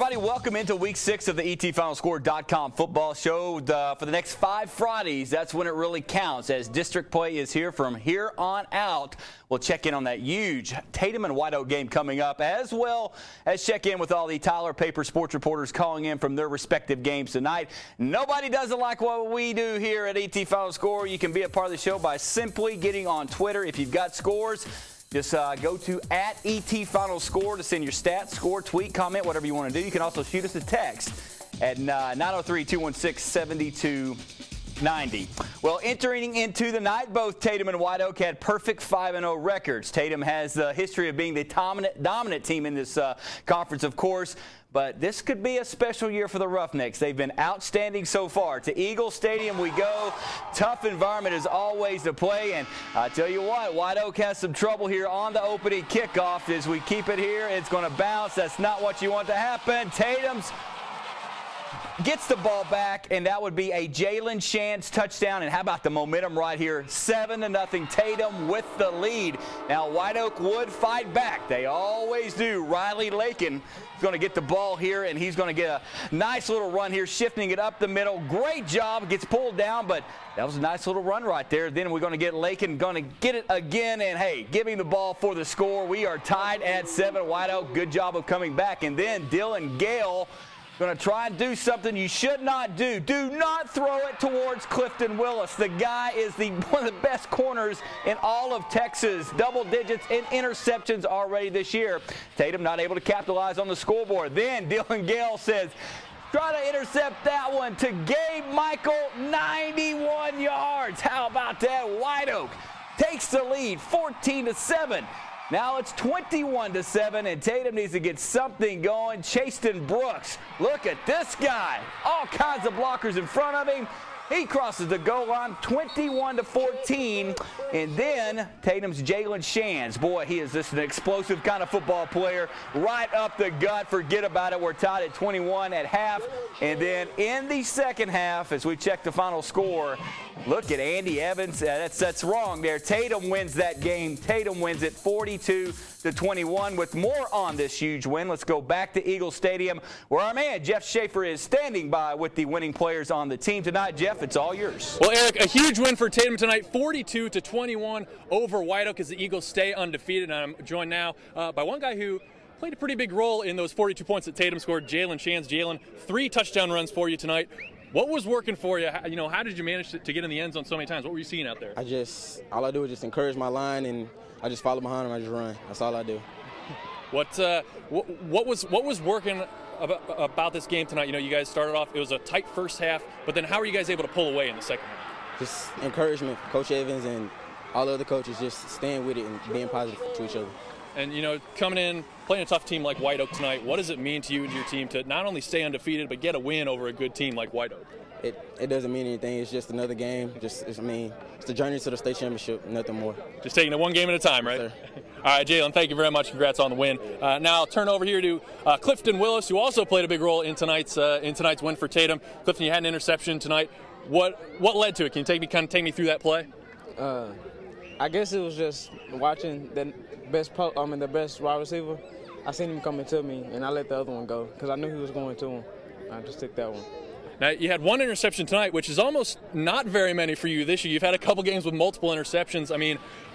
everybody. Welcome into Week 6 of the ETFinalScore.com football show. For the next 5 Fridays, that's when it really counts, as district play is here from here on out. We'll check in on that huge Tatum and White Oak game coming up, as well as check in with all the Tyler Paper sports reporters calling in from their respective games tonight. Nobody does it like what we do here at ET Final Score. You can be a part of the show by simply getting on Twitter. If you've got scores, just go to @ETFinalScore to send your stats, score, tweet, comment, whatever you want to do. You can also shoot us a text at 903-216-7290. Well, entering into the night, both Tatum and White Oak had perfect 5-0 records. Tatum has the history of being the dominant team in this conference, of course. But this could be a special year for the Roughnecks. They've been outstanding so far. To Eagle Stadium we go. Tough environment as always to play. And I tell you what, White Oak has some trouble here on the opening kickoff. As we keep it here, it's going to bounce. That's not what you want to happen. Tatum's gets the ball back, and that would be a Jalen Shands touchdown. And how about the momentum right here? 7-0 Tatum with the lead. Now, White Oak would fight back. They always do. Riley Lakin is going to get the ball here, and he's going to get a nice little run here, shifting it up the middle. Great job. Gets pulled down, but that was a nice little run right there. Then we're going to get Lakin, going to get it again, and, hey, giving the ball for the score. We are tied at 7. White Oak, good job of coming back. And then Dylan Gale going to try and do something you should not do. Do not throw it towards Clifton Willis. The guy is one of the best corners in all of Texas. Double digits in interceptions already this year. Tatum not able to capitalize on the scoreboard. Then Dylan Gale says, try to intercept that one to Gabe Michael, 91 yards. How about that? White Oak takes the lead, 14-7. Now it's 21-7, and Tatum needs to get something going. Chaston Brooks, look at this guy. All kinds of blockers in front of him. He crosses the goal line, 21-14. And then Tatum's Jalen Shands. Boy, he is just an explosive kind of football player. Right up the gut. Forget about it. We're tied at 21 at half. And then in the second half, as we check the final score, look at Andy Evans. That's wrong there. Tatum wins that game. Tatum wins it 42-21. With more on this huge win, let's go back to Eagle Stadium, where our man Jeff Schaefer is standing by with the winning players on the team tonight. Jeff, it's all yours. Well, Eric, a huge win for Tatum tonight, 42-21 over White Oak as the Eagles stay undefeated. And I'm joined now by one guy who played a pretty big role in those 42 points that Tatum scored, Jalen Shands. Jalen, 3 touchdown runs for you tonight. What was working for you? How did you manage to get in the end zone so many times? What were you seeing out there? All I do is just encourage my line, and I just follow behind them. I just run. That's all I do. What was working about this game tonight? You guys started off, it was a tight first half, but then how were you guys able to pull away in the second half? Just encouragement, Coach Evans and all the other coaches just staying with it and being positive to each other. And, coming in, playing a tough team like White Oak tonight, what does it mean to you and your team to not only stay undefeated, but get a win over a good team like White Oak? It doesn't mean anything. It's just another game. It's the journey to the state championship, nothing more. Just taking it one game at a time, right? Yes, sir. All right, Jalen, thank you very much. Congrats on the win. Now I'll turn over here to Clifton Willis, who also played a big role in tonight's win for Tatum. Clifton, you had an interception tonight. What led to it? Can you take me through that play? I guess it was just watching the best wide receiver. I seen him coming to me, and I let the other one go because I knew he was going to him. I just took that one. Now, you had one interception tonight, which is almost not very many for you this year. You've had a couple games with multiple interceptions.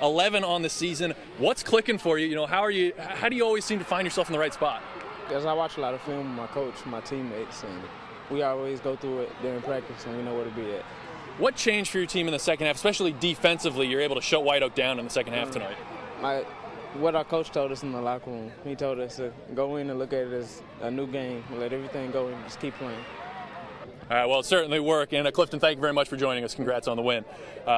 11 on the season. What's clicking for you? How do you always seem to find yourself in the right spot? Because I watch a lot of film with my coach, my teammates, and we always go through it during practice, and we know where to be at. What changed for your team in the second half, especially defensively? You're able to shut White Oak down in the second half tonight. What our coach told us in the locker room, he told us to go in and look at it as a new game, let everything go and just keep playing. All right, well, it certainly worked. And Clifton, thank you very much for joining us. Congrats on the win.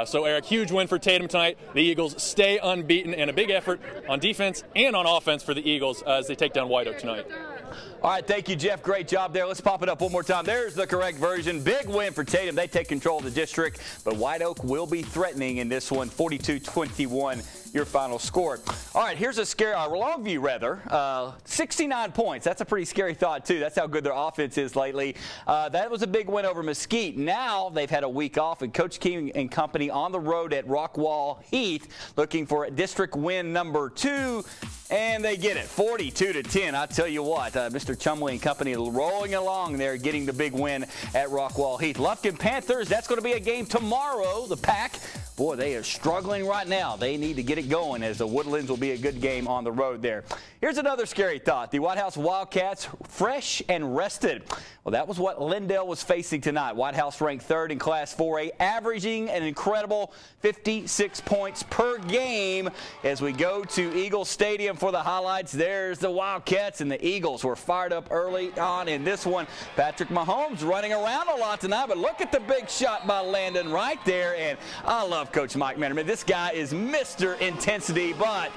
So, Eric, huge win for Tatum tonight. The Eagles stay unbeaten, and a big effort on defense and on offense for the Eagles as they take down White Oak tonight. All right, thank you, Jeff. Great job there. Let's pop it up one more time. There's the correct version. Big win for Tatum. They take control of the district, but White Oak will be threatening in this one, 42-21. Your final score. All right, here's a scary, Longview rather, 69 points. That's a pretty scary thought, too. That's how good their offense is lately. That was a big win over Mesquite. Now they've had a week off, and Coach King and company on the road at Rockwall Heath looking for district win number 2, and they get it, 42-10. I tell you what, Mr. Walter Chumley and company rolling along there, getting the big win at Rockwall Heath. Lufkin Panthers, that's going to be a game tomorrow. The Pack, boy, they are struggling right now. They need to get it going, as the Woodlands will be a good game on the road there. Here's another scary thought. The White House Wildcats fresh and rested. Well, that was what Lindale was facing tonight. White House ranked third in Class 4A, averaging an incredible 56 points per game. As we go to Eagle Stadium for the highlights, there's the Wildcats, and the Eagles were fired up early on in this one. Patrick Mahomes running around a lot tonight, but look at the big shot by Landon right there. And I love Coach Mike Mannerman. This guy is Mr. Intensity, but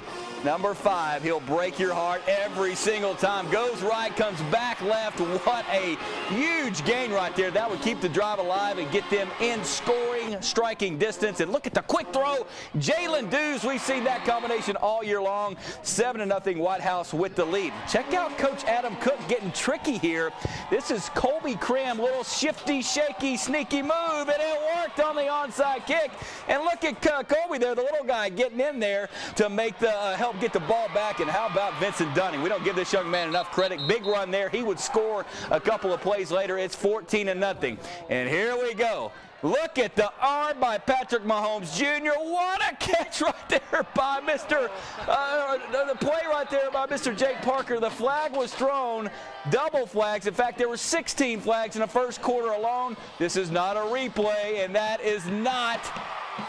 number 5, he'll break your heart every single time. Goes right, comes back left. What a huge gain right there. That would keep the drive alive and get them in scoring, striking distance. And look at the quick throw. Jalen Dews, we've seen that combination all year long. 7-0 White House with the lead. Check out Coach Adam Cook getting tricky here. This is Colby Cram, little shifty, shaky, sneaky move, and it worked on the onside kick. And look at Colby there, the little guy getting in there to make the help get the ball back. And how about Vincent Dunning? We don't give this young man enough credit. Big run there. He would score a couple of plays later. It's 14-0. And here we go. Look at the arm by Patrick Mahomes Jr. What a catch right there by the play right there by Mr. Jake Parker. The flag was thrown, double flags. In fact, there were 16 flags in the first quarter alone. This is not a replay, and that is not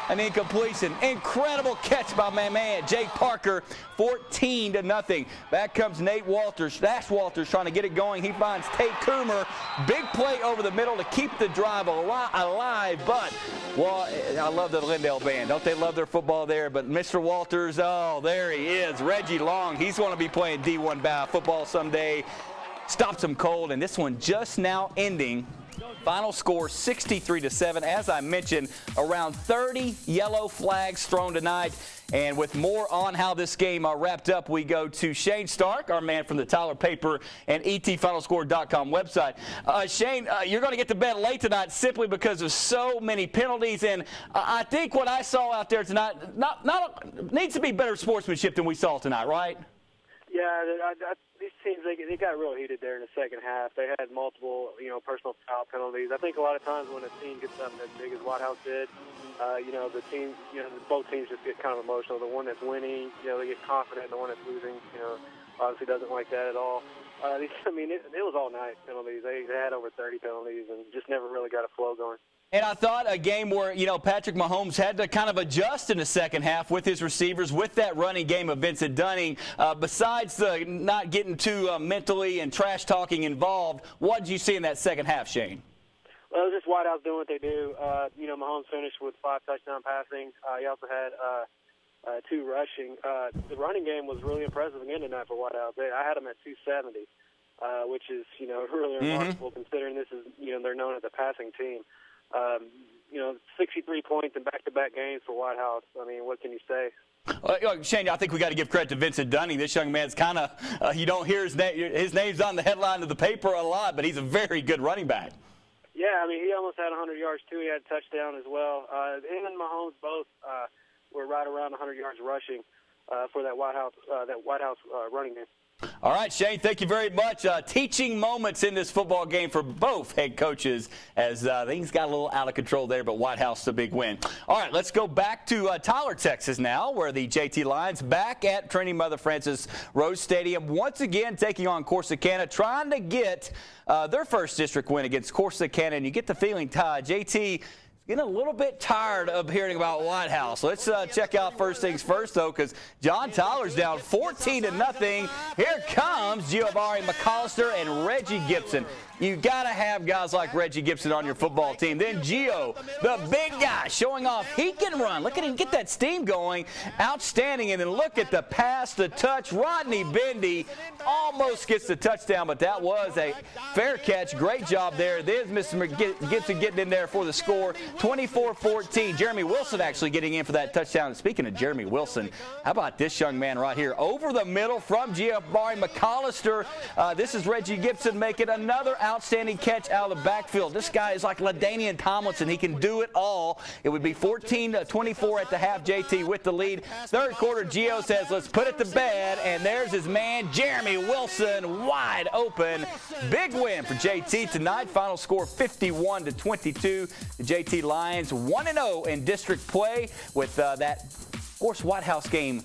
an incompletion. Incredible catch by my man, Jake Parker, 14-0. Back comes Nate Walters. That's Walters trying to get it going. He finds Tate Coomer. Big play over the middle to keep the drive alive. But, well, I love the Lindale band. Don't they love their football there? But Mr. Walters, oh, there he is. Reggie Long, he's going to be playing D1 football someday. Stops him cold, and this one just now ending. Final score 63-7. As I mentioned, around 30 yellow flags thrown tonight. And with more on how this game wrapped up, we go to Shane Stark, our man from the Tyler Paper and etfinalscore.com website. Shane, you're going to get to bed late tonight simply because of so many penalties. And I think what I saw out there tonight needs to be better sportsmanship than we saw tonight, right? Yeah, these teams, they got real heated there in the second half. They had multiple, personal foul penalties. I think a lot of times when a team gets up as big as White House did, the team, both teams just get kind of emotional. The one that's winning, they get confident. The one that's losing, obviously doesn't like that at all. It was all night penalties. They had over 30 penalties and just never really got a flow going. And I thought a game where, Patrick Mahomes had to kind of adjust in the second half with his receivers, with that running game of Vincent Dunning. Besides the not getting too mentally and trash-talking involved, what did you see in that second half, Shane? Well, it was just White House doing what they do. Mahomes finished with 5 touchdown passing. He also had 2 rushing. The running game was really impressive again tonight for White House. I had them at 270, which is, really remarkable considering this is, they're known as a passing team. 63 points in back-to-back games for White House. I mean, what can you say? Shane, I think we got to give credit to Vincent Dunning. This young man's kind of, you don't hear his name. His name's on the headline of the paper a lot, but he's a very good running back. Yeah, he almost had 100 yards, too. He had a touchdown as well. Him and Mahomes both were right around 100 yards rushing for that White House running game. All right, Shane, thank you very much. Teaching moments in this football game for both head coaches as things got a little out of control there, but White House a big win. All right, let's go back to Tyler, Texas now, where the JT Lions back at Trinity Mother Frances Rose Stadium once again taking on Corsicana, trying to get their first district win against Corsicana, and you get the feeling, JT, getting a little bit tired of hearing about White House. Let's check out first things first, though, because John Tyler's down 14-0. Here comes Giovanni McAllister and Reggie Gibson. You got to have guys like Reggie Gibson on your football team. Then Gio, the big guy, showing off. He can run. Look at him get that steam going. Outstanding. And then look at the pass, the touch. Rodney Bendy almost gets the touchdown, but that was a fair catch. Great job there. There's Mr. Gibson getting in there for the score. 24-14. Jeremy Wilson actually getting in for that touchdown. And speaking of Jeremy Wilson, how about this young man right here? Over the middle from Giovanni McAllister. This is Reggie Gibson making another outstanding catch out of the backfield. This guy is like LaDainian Tomlinson. He can do it all. It would be 14-24 at the half. JT with the lead. Third quarter, Gio says, let's put it to bed. And there's his man, Jeremy Wilson, wide open. Big win for JT tonight. Final score 51-22. The JT Lions 1-0 in district play with that, of course, White House game.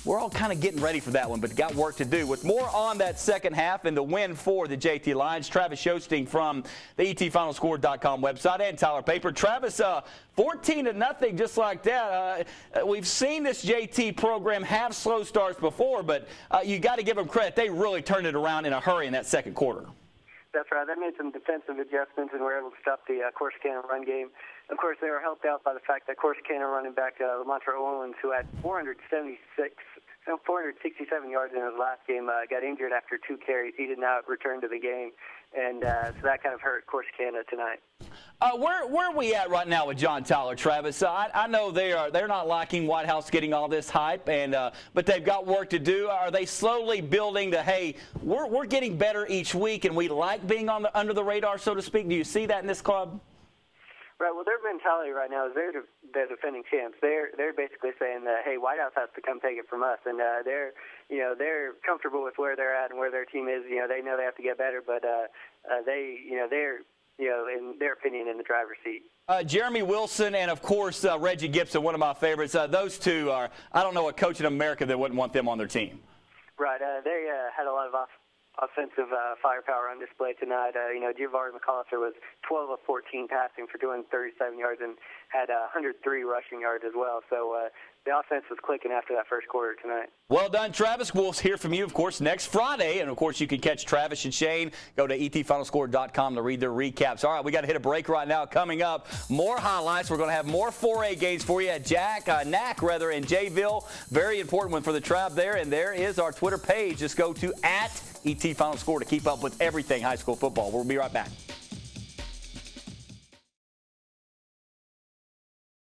We're all kind of getting ready for that one, but got work to do. With more on that second half and the win for the JT Lions, Travis Shosting from the etfinalscore.com website and Tyler Paper. Travis, 14-0, just like that. We've seen this JT program have slow starts before, but you got to give them credit. They really turned it around in a hurry in that second quarter. That's right. They made some defensive adjustments and were able to stop the Corsicana run game. Of course, they were helped out by the fact that Corsicana running back Lamontre Owens, who had 467 yards in his last game, got injured after 2 carries. He did not return to the game, and so that kind of hurt Corsicana tonight. Where are we at right now with John Tyler, Travis? I know they're not liking White House getting all this hype, and but they've got work to do. Are they slowly building to, hey, we're getting better each week, and we like being under the radar, so to speak? Do you see that in this club? Right. Well, their mentality right now is they're defending champs. They're basically saying that, hey, White House has to come take it from us, and they're comfortable with where they're at and where their team is. They know they have to get better, but they're in their opinion in the driver's seat. Jeremy Wilson and, of course, Reggie Gibson, one of my favorites. Those two are, I don't know a coach in America that wouldn't want them on their team. Right. They had a lot of offensive firepower on display tonight. Giovanni McAllister was 12 of 14 passing for 237 yards and had 103 rushing yards as well. So the offense was clicking after that first quarter tonight. Well done, Travis. We'll hear from you, of course, next Friday. And, of course, you can catch Travis and Shane. Go to etfinalscore.com to read their recaps. All right, we got to hit a break right now. Coming up, more highlights. We're going to have more 4A games for you at NAC, and Jayville. Very important one for the Tribe there. And there is our Twitter page. Just go to @ETFinalScore to keep up with everything high school football. We'll be right back.